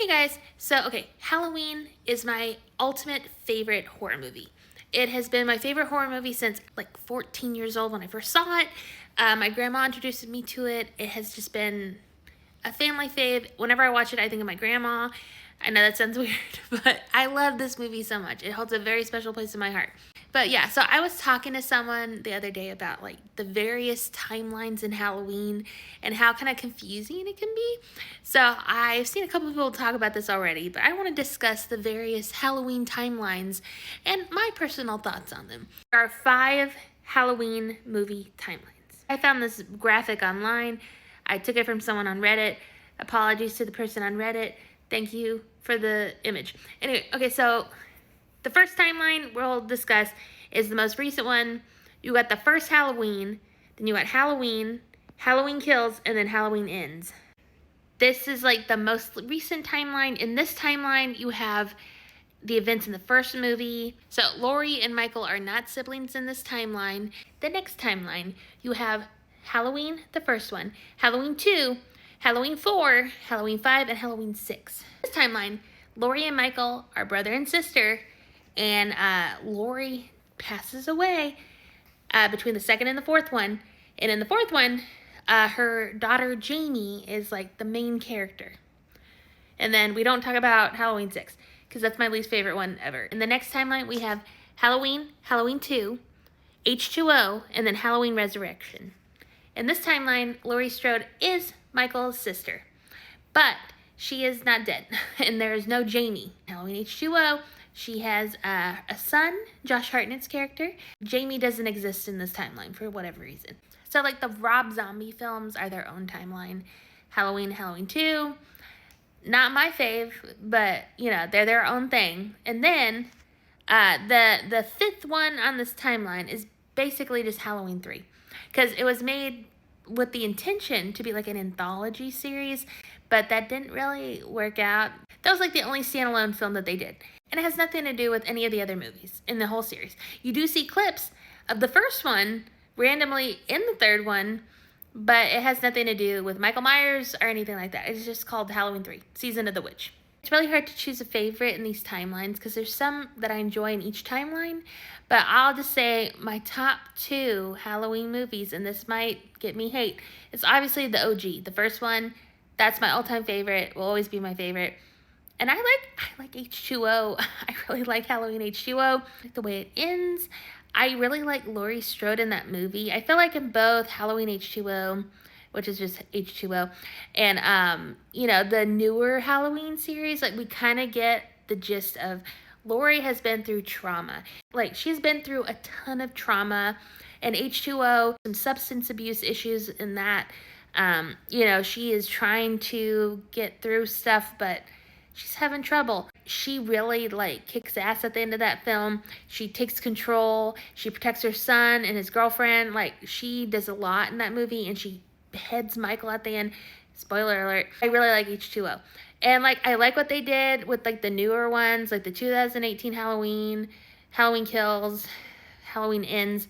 Hey guys, so Halloween is my ultimate favorite horror movie. It has been my favorite horror movie since like 14 years old when I first saw it. My grandma introduced me to it. It has just been a family fave. Whenever I watch it, I think of my grandma. I know that sounds weird, but I love this movie so much. It holds a very special place in my heart. But yeah, so I was talking to someone the other day about like the various timelines in Halloween and how kind of confusing it can be. So I've seen a couple of people talk about this already, but I want to discuss the various Halloween timelines and my personal thoughts on them. There are 5 Halloween movie timelines. I found this graphic online. I took it from someone on Reddit. Apologies to the person on Reddit. Thank you for the image. Anyway, so the first timeline we'll discuss is the most recent one. You got the first Halloween, then you got Halloween, Halloween Kills, and then Halloween Ends. This is like the most recent timeline. In this timeline, you have the events in the first movie. So Laurie and Michael are not siblings in this timeline. The next timeline, you have Halloween, the first one, Halloween 2, Halloween 4, Halloween 5, and Halloween 6. This timeline, Laurie and Michael are brother and sister, and Laurie passes away between the second and the fourth one. And in the fourth one, her daughter Jamie is like the main character. And then we don't talk about Halloween 6 because that's my least favorite one ever. In the next timeline, we have Halloween, Halloween 2, H2O, and then Halloween Resurrection. In this timeline, Laurie Strode is Michael's sister, but she is not dead, and there is no Jamie. Halloween H2O, she has a son, Josh Hartnett's character. Jamie doesn't exist in this timeline for whatever reason. So like the Rob Zombie films are their own timeline. Halloween, Halloween 2, not my fave, but they're their own thing. And then the fifth one on this timeline is basically just Halloween 3, because it was made with the intention to be like an anthology series, but that didn't really work out. That was like the only standalone film that they did, and it has nothing to do with any of the other movies in the whole series. You do see clips of the first one randomly in the third one, but it has nothing to do with Michael Myers or anything like that. It's just called Halloween 3, Season of the Witch. It's really hard to choose a favorite in these timelines because there's some that I enjoy in each timeline, but I'll just say my top 2 Halloween movies, and this might get me hate. It's obviously the OG, the first one. That's my all-time favorite, will always be my favorite. And I like H2O. I really like Halloween H2O. I like the way it ends. I really like Laurie Strode in that movie. I feel like in both Halloween H2O, which is just H2O, and the newer Halloween series, like we kind of get the gist of Laurie has been through trauma. Like she's been through a ton of trauma, and H2O, some substance abuse issues in that. She is trying to get through stuff, but she's having trouble. She really kicks ass at the end of that film. She takes control. She protects her son and his girlfriend. She does a lot in that movie, and she heads Michael at the end. Spoiler alert. I really like H2O. And I like what they did with the newer ones, like the 2018 Halloween, Halloween Kills, Halloween Ends.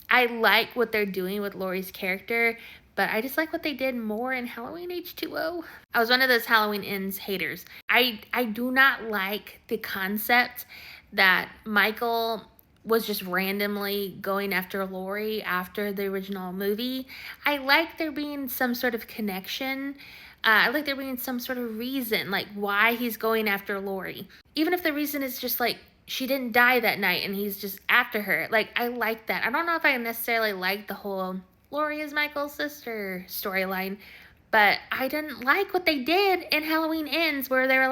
I like what they're doing with Laurie's character, but I just like what they did more in Halloween H2O. I was one of those Halloween Ends haters. I do not like the concept that Michael was just randomly going after Laurie after the original movie. I like there being some sort of connection. I like there being some sort of reason, why he's going after Laurie. Even if the reason is just she didn't die that night and he's just after her. I like that. I don't know if I necessarily like the whole Laurie is Michael's sister storyline, but I didn't like what they did in Halloween Ends, where they were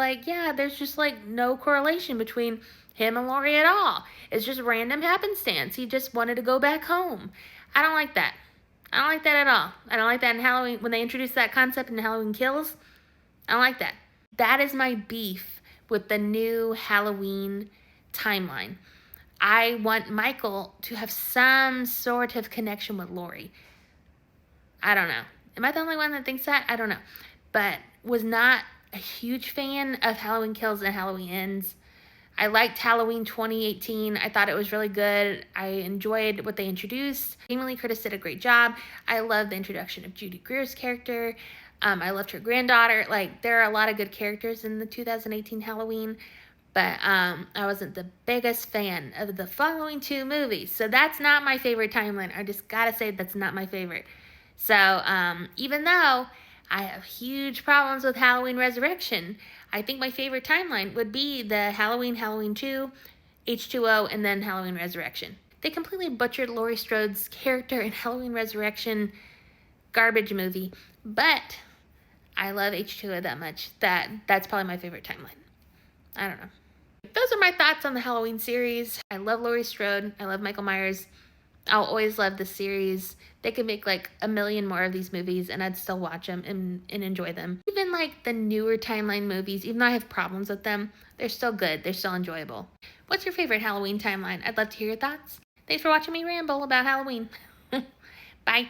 there's just no correlation between him and Laurie at all. It's just random happenstance. He just wanted to go back home. I don't like that. I don't like that at all. I don't like that in Halloween, when they introduced that concept in Halloween Kills. I don't like that. That is my beef with the new Halloween timeline. I want Michael to have some sort of connection with Laurie. I don't know. Am I the only one that thinks that? I don't know. But was not a huge fan of Halloween Kills and Halloween Ends. I liked Halloween 2018. I thought it was really good. I enjoyed what they introduced. Jamie Lee Curtis did a great job. I love the introduction of Judy Greer's character. I loved her granddaughter. Like, there are a lot of good characters in the 2018 Halloween, but I wasn't the biggest fan of the following two movies. So that's not my favorite timeline. I just gotta say that's not my favorite. So even though I have huge problems with Halloween Resurrection, I think my favorite timeline would be the Halloween 2, H2O, and then Halloween Resurrection. They completely butchered Laurie Strode's character in Halloween Resurrection garbage movie, but I love H2O that much that that's probably my favorite timeline. I don't know. Those are my thoughts on the Halloween series. I love Laurie Strode. I love Michael Myers. I'll always love the series. They could make like a million more of these movies and I'd still watch them and enjoy them. Even like the newer timeline movies, even though I have problems with them, they're still good. They're still enjoyable. What's your favorite Halloween timeline? I'd love to hear your thoughts. Thanks for watching me ramble about Halloween. Bye.